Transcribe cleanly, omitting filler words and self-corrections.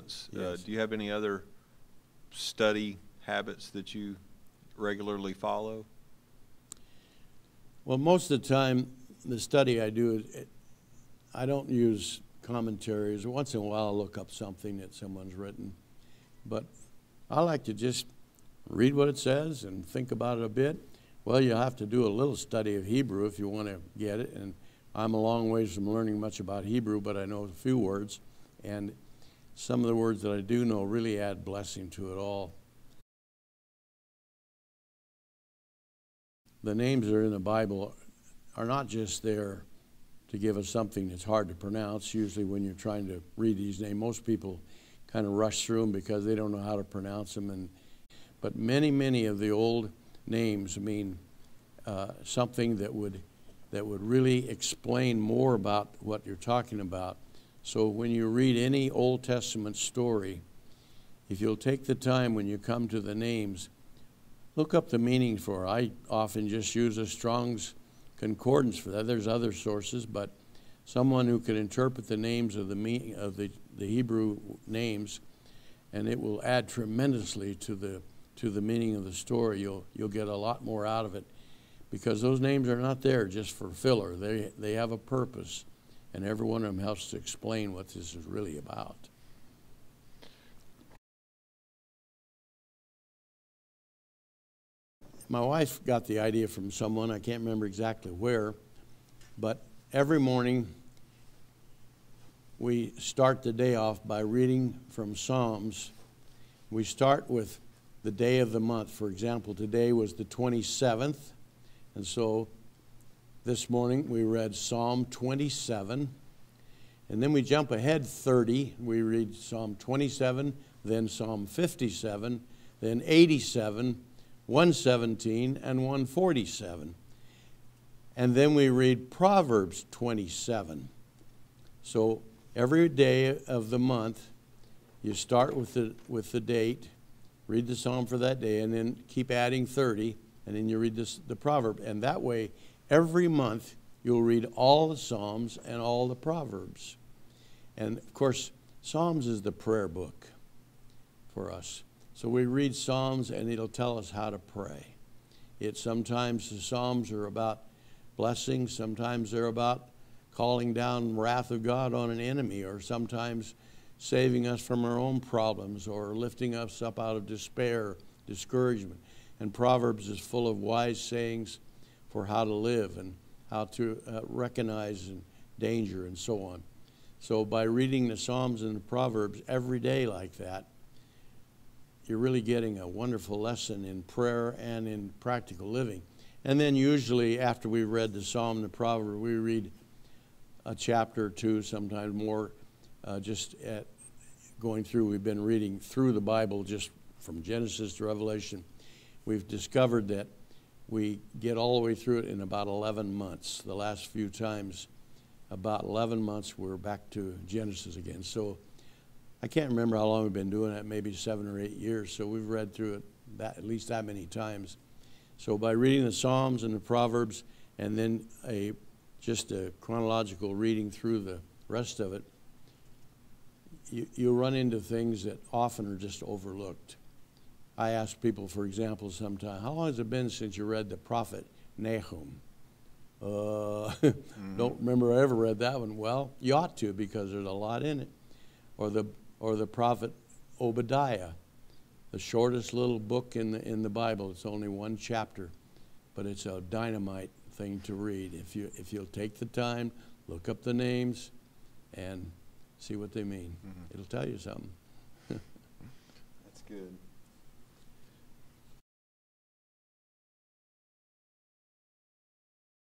Testaments. Yes. Do you have any other study habits that you regularly follow? Well, most of the time, the study I do, I don't use commentaries. Once in a while, I'll look up something that someone's written. But I like to just read what it says and think about it a bit. Well, you have to do a little study of Hebrew if you want to get it. And I'm a long ways from learning much about Hebrew, but I know a few words. And some of the words that I do know really add blessing to it all. The names that are in the Bible are not just there to give us something that's hard to pronounce. Usually when you're trying to read these names, most people kind of rush through them because they don't know how to pronounce them. But many of the old names mean something that would really explain more about what you're talking about. So when you read any Old Testament story, if you'll take the time when you come to the names, look up the meaning for it. I often just use a Strong's Concordance for that. There's other sources, but someone who can interpret the names of the Hebrew names, and it will add tremendously to the meaning of the story. You'll get a lot more out of it, because those names are not there just for filler. They have a purpose, and every one of them helps to explain what this is really about. My wife got the idea from someone, I can't remember exactly where, but every morning we start the day off by reading from Psalms. We start with the day of the month. For example, today was the 27th, and so this morning we read Psalm 27, and then we jump ahead 30. We read Psalm 27, then Psalm 57, then 87, 117, and 147. And then we read Proverbs 27. So every day of the month, you start with the date, read the psalm for that day, and then keep adding 30, and then you read the proverb. And that way, every month, you'll read all the Psalms and all the Proverbs. And, of course, Psalms is the prayer book for us. So we read Psalms, and it'll tell us how to pray. Sometimes the Psalms are about blessings. Sometimes they're about calling down wrath of God on an enemy, or sometimes saving us from our own problems, or lifting us up out of despair, discouragement. And Proverbs is full of wise sayings for how to live and how to recognize danger and so on. So by reading the Psalms and the Proverbs every day like that, you're really getting a wonderful lesson in prayer and in practical living. And then usually after we read the Psalm and the Proverb, we read a chapter or two, sometimes more, going through. We've been reading through the Bible just from Genesis to Revelation. We've discovered that we get all the way through it in about 11 months. The last few times, about 11 months, we're back to Genesis again. So I can't remember how long we've been doing it, maybe 7 or 8 years. So we've read through it at least that many times. So by reading the Psalms and the Proverbs, and then just a chronological reading through the rest of it, you run into things that often are just overlooked. I ask people, for example, sometimes, how long has it been since you read the prophet Nahum? Don't remember I ever read that one. Well, you ought to, because there's a lot in it. Or the prophet Obadiah, the shortest little book in the Bible. It's only one chapter, but it's a dynamite thing to read. If you'll take the time, look up the names, and see what they mean. It'll tell you something.